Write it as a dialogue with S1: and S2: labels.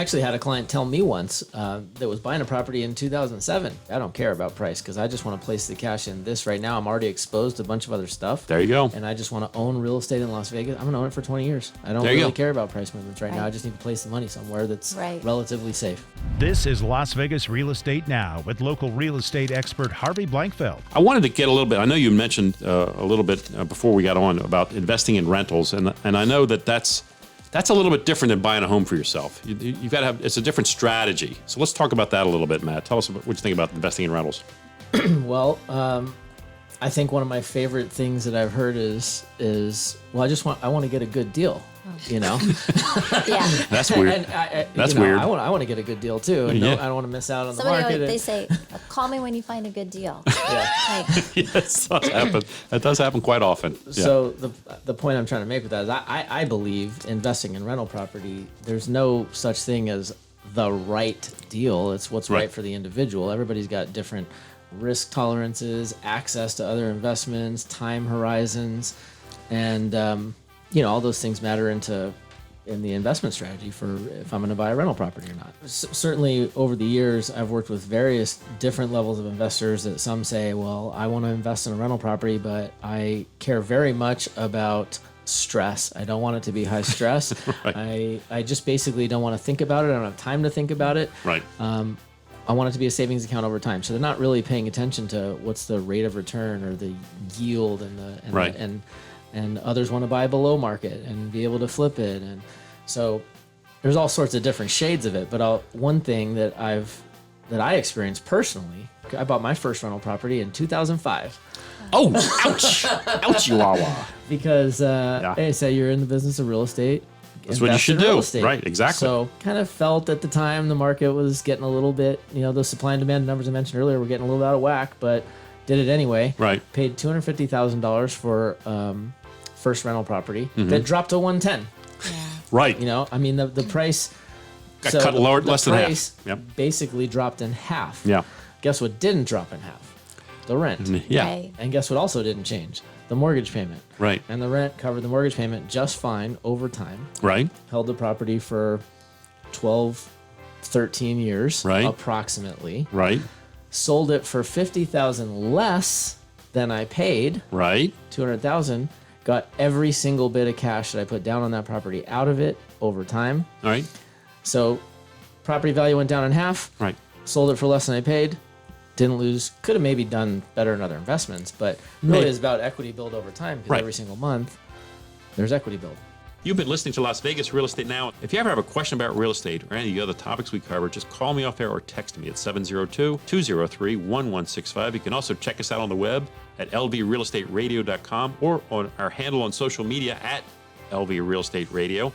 S1: I actually had a client tell me once that was buying a property in 2007. I don't care about price because I just want to place the cash in this right now. I'm already exposed to a bunch of other stuff.
S2: There you go.
S1: And I just want to own real estate in Las Vegas. I'm going to own it for 20 years. I don't really care about price movements right now. I just need to place the money somewhere that's relatively safe.
S3: This is Las Vegas Real Estate Now with local real estate expert Harvey Blankfeld.
S2: I wanted to get a little bit, I know you mentioned a little bit before we got on about investing in rentals, and I know that's a little bit different than buying a home for yourself. You've got to have, it's a different strategy. So let's talk about that a little bit, Matt. Tell us what you think about investing in rentals.
S1: Well, I think one of my favorite things that I've heard is well, I want to get a good deal. You know,
S4: Yeah.
S2: That's weird. That's weird.
S1: I want to get a good deal too, and I don't want to miss out on the market.
S4: They say, "Call me when you find a good deal."
S2: Yes, that does happen. That does happen quite often. Yeah.
S1: So the point I'm trying to make with that is I believe investing in rental property, there's no such thing as the right deal. It's what's right for the individual. Everybody's got different risk tolerances, access to other investments, time horizons, and all those things matter in the investment strategy for if I'm going to buy a rental property or not. Certainly over the years, I've worked with various different levels of investors that some say, well, I want to invest in a rental property, but I care very much about stress. I don't want it to be high stress. I just basically don't want to think about it. I don't have time to think about it.
S2: Right.
S1: I want it to be a savings account over time. So they're not really paying attention to what's the rate of return or the yield and others want to buy below market and be able to flip it. And so there's all sorts of different shades of it. But one thing that I experienced personally, I bought my first rental property in 2005.
S2: Oh, ouch. Ouch, Chihuahua.
S1: Because they say you're in the business of real estate.
S2: That's what you should do. Right, exactly.
S1: So kind of felt at the time the market was getting a little bit, those supply and demand numbers I mentioned earlier were getting a little out of whack, but did it anyway.
S2: Right.
S1: Paid $250,000 for first rental property that dropped to 110.
S4: Yeah.
S2: Right.
S1: The price
S2: got cut lower, less than half.
S1: Yep. Basically dropped in half.
S2: Yeah.
S1: Guess what didn't drop in half? The rent.
S2: Yeah.
S4: Right.
S1: And guess what also didn't change? The mortgage payment.
S2: Right.
S1: And the rent covered the mortgage payment just fine over time.
S2: Right.
S1: Held the property for 12, 13 years,
S2: right,
S1: approximately.
S2: Right.
S1: Sold it for $50,000 less than I paid.
S2: Right.
S1: $200,000. Got every single bit of cash that I put down on that property out of it over time.
S2: All right.
S1: So property value went down in half.
S2: Right.
S1: Sold it for less than I paid. Didn't lose. Could have maybe done better in other investments, but really is about equity build over time because every single month there's equity build.
S2: You've been listening to Las Vegas Real Estate Now. If you ever have a question about real estate or any of the other topics we cover, just call me off air or text me at 702-203-1165. You can also check us out on the web at lvrealestateradio.com or on our handle on social media at LV Real Estate Radio.